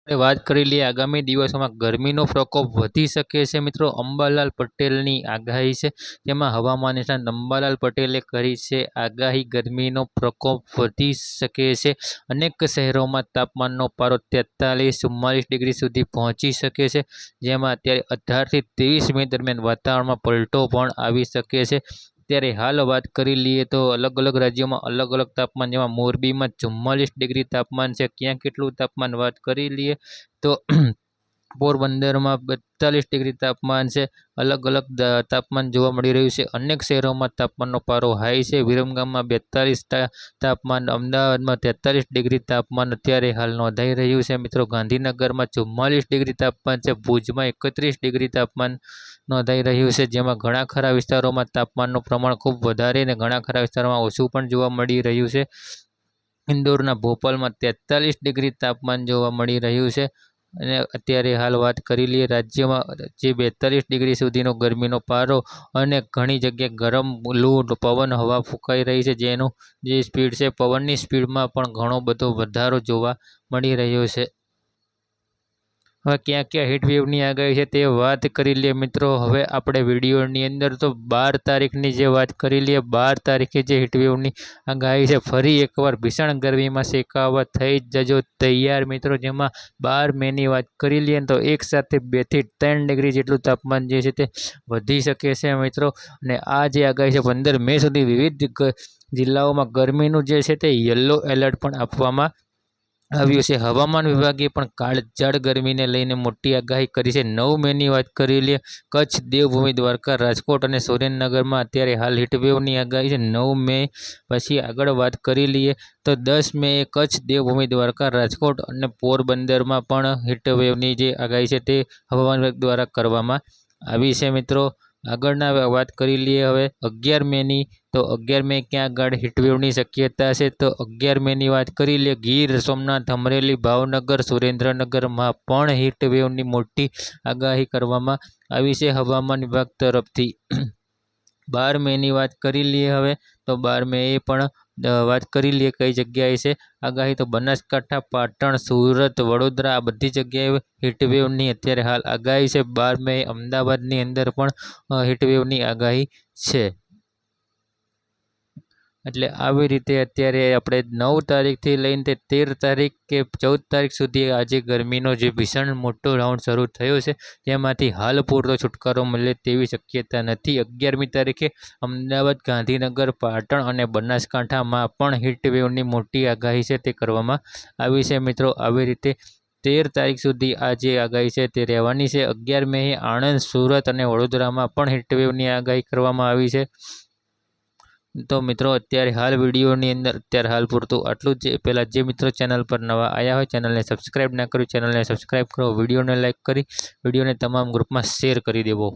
આપણે વાત કરી લઈએ આગામી દિવસોમાં ગરમીનો પ્રકોપ વધી શકે છે મિત્રો. અંબાલાલ પટેલની આગાહી છે, જેમાં હવામાન નિષ્ણાત અંબાલાલ પટેલે કરી છે આગાહી. ગરમીનો પ્રકોપ વધી શકે છે. અનેક શહેરોમાં તાપમાનનો પારો 43-44 ડિગ્રી સુધી પહોંચી શકે છે, જેમાં અત્યારે 18 થી 23 મે દરમિયાન વાતાવરણમાં પલટો પણ આવી શકે છે. ત્યારે હાલ વાત કરી લઈએ તો અલગ અલગ રાજ્યોમાં અલગ અલગ તાપમાન, જેમાં મોરબીમાં 44 ડિગ્રી તાપમાન છે. ક્યાં કેટલું તાપમાન વાત કરી લઈએ તો પોરબંદરમાં 42 ડિગ્રી તાપમાન છે. અલગ અલગ તાપમાન જોવા મળી રહ્યું છે. અનેક શહેરોમાં તાપમાનનો પારો હાઈ છે. વિરમગામમાં 42 તાપમાન, અમદાવાદમાં 43 ડિગ્રી તાપમાન અત્યારે હાલ નોંધાઈ રહ્યું છે મિત્રો. ગાંધીનગરમાં 44 ડિગ્રી તાપમાન છે. ભુજમાં 31 ડિગ્રી તાપમાન નોંધાઈ રહ્યું છે, જેમાં ઘણા ખરા વિસ્તારોમાં તાપમાનનું પ્રમાણ ખૂબ વધારે અને ઘણા ખરા વિસ્તારોમાં ઓછું પણ જોવા મળી રહ્યું છે. ઇન્દોરના ભોપાલમાં 43 ડિગ્રી તાપમાન જોવા મળી રહ્યું છે. અને અત્યારે હાલ વાત કરી લઈએ રાજ્યમાં જે 42 ડિગ્રી સુધીનો ગરમીનો પારો અને ઘણી જગ્યાએ ગરમ લૂ પવન હવા ફૂંકાઈ રહી છે, જેનું જે સ્પીડ છે પવનની સ્પીડમાં પણ ઘણો બધો વધારો જોવા મળી રહ્યો છે. હવે ક્યાં ક્યાં હીટવેવની આગાહી છે તે વાત કરી લઈએ મિત્રો. હવે આપણે વિડીયોની અંદર તો 12 તારીખની જે વાત કરી લઈએ. 12 તારીખે જે હીટવેવની આગાહી છે, ફરી એકવાર ભીષણ ગરમીમાં શેકાવા થઈ જજો તૈયાર મિત્રો. જેમાં 12 મેની વાત કરી લઈએ તો એક સાથે 2 થી 3 ડિગ્રી જેટલું તાપમાન જે છે તે વધી શકે છે મિત્રો. અને આ જે આગાહી છે 15 મે સુધી વિવિધ જિલ્લાઓમાં ગરમીનું જે છે તે યલો એલર્ટ પણ આપવામાં આવ્યું છે. હવામાન વિભાગે પણ કાળઝાળ ગરમીને લઈને મોટી આગાહી કરી છે. 9 મેની વાત કરી લઈએ. કચ્છ, દેવભૂમિ દ્વારકા, રાજકોટ અને સુરેન્દ્રનગરમાં અત્યારે હાલ હીટવેવની આગાહી છે. 9 મે પછી આગળ વાત કરી લઈએ તો 10 મે કચ્છ, દેવભૂમિ દ્વારકા, રાજકોટ અને પોરબંદરમાં પણ હીટવેવની જે આગાહી છે તે હવામાન વિભાગ દ્વારા કરવામાં આવી છે મિત્રો. આગળના વાત કરી લઈએ હવે 11 મેની. તો 11 મે ક્યાં આગળ હીટવેવની શક્યતા છે તો 11 મેની વાત કરી લઈએ. ગીર સોમનાથ, અમરેલી, ભાવનગર, સુરેન્દ્રનગરમાં પણ હીટવેવની મોટી આગાહી કરવામાં આવી છે હવામાન વિભાગ તરફથી. 12 મેની વાત કરી લઈએ હવે તો 12 મે એ પણ વાત કરી લઈએ કઈ જગ્યાએ છે આગાહી. તો બનાસકાંઠા, પાટણ, સુરત, વડોદરા આ બધી જગ્યાએ હીટવેવની અત્યારે હાલ આગાહી છે. 12 મે અમદાવાદની અંદર પણ હીટવેવની આગાહી છે. એટલે આવી રીતે અત્યારે આપણે 9 તારીખથી લઈને 13 તારીખ કે 14 તારીખ સુધી આજે ગરમીનો જે ભીષણ મોટો રાઉન્ડ શરૂ થયો છે, તેમાંથી હાલ પૂરતો છુટકારો મળે તેવી શક્યતા નથી. 11મી તારીખે અમદાવાદ, ગાંધીનગર, પાટણ અને બનાસકાંઠામાં પણ હીટવેવની મોટી આગાહી છે તે કરવામાં આવી છે મિત્રો. આવી રીતે 13 તારીખ સુધી આ જે આગાહી છે તે રહેવાની છે. 11 મે આણંદ, સુરત અને વડોદરામાં પણ હીટવેવની આગાહી કરવામાં આવી છે. તો મિત્રો અત્યારે હાલ વિડીયોની અંદર અત્યારે હાલ પૂરતું આટલું જ. પહેલાં જે મિત્રો ચેનલ પર નવા આવ્યા હોય ચેનલને સબસ્ક્રાઈબ ના કર્યું, ચેનલને સબસ્ક્રાઈબ કરો, વિડીયોને લાઇક કરી વિડીયોને તમામ ગ્રુપમાં શેર કરી દેવો.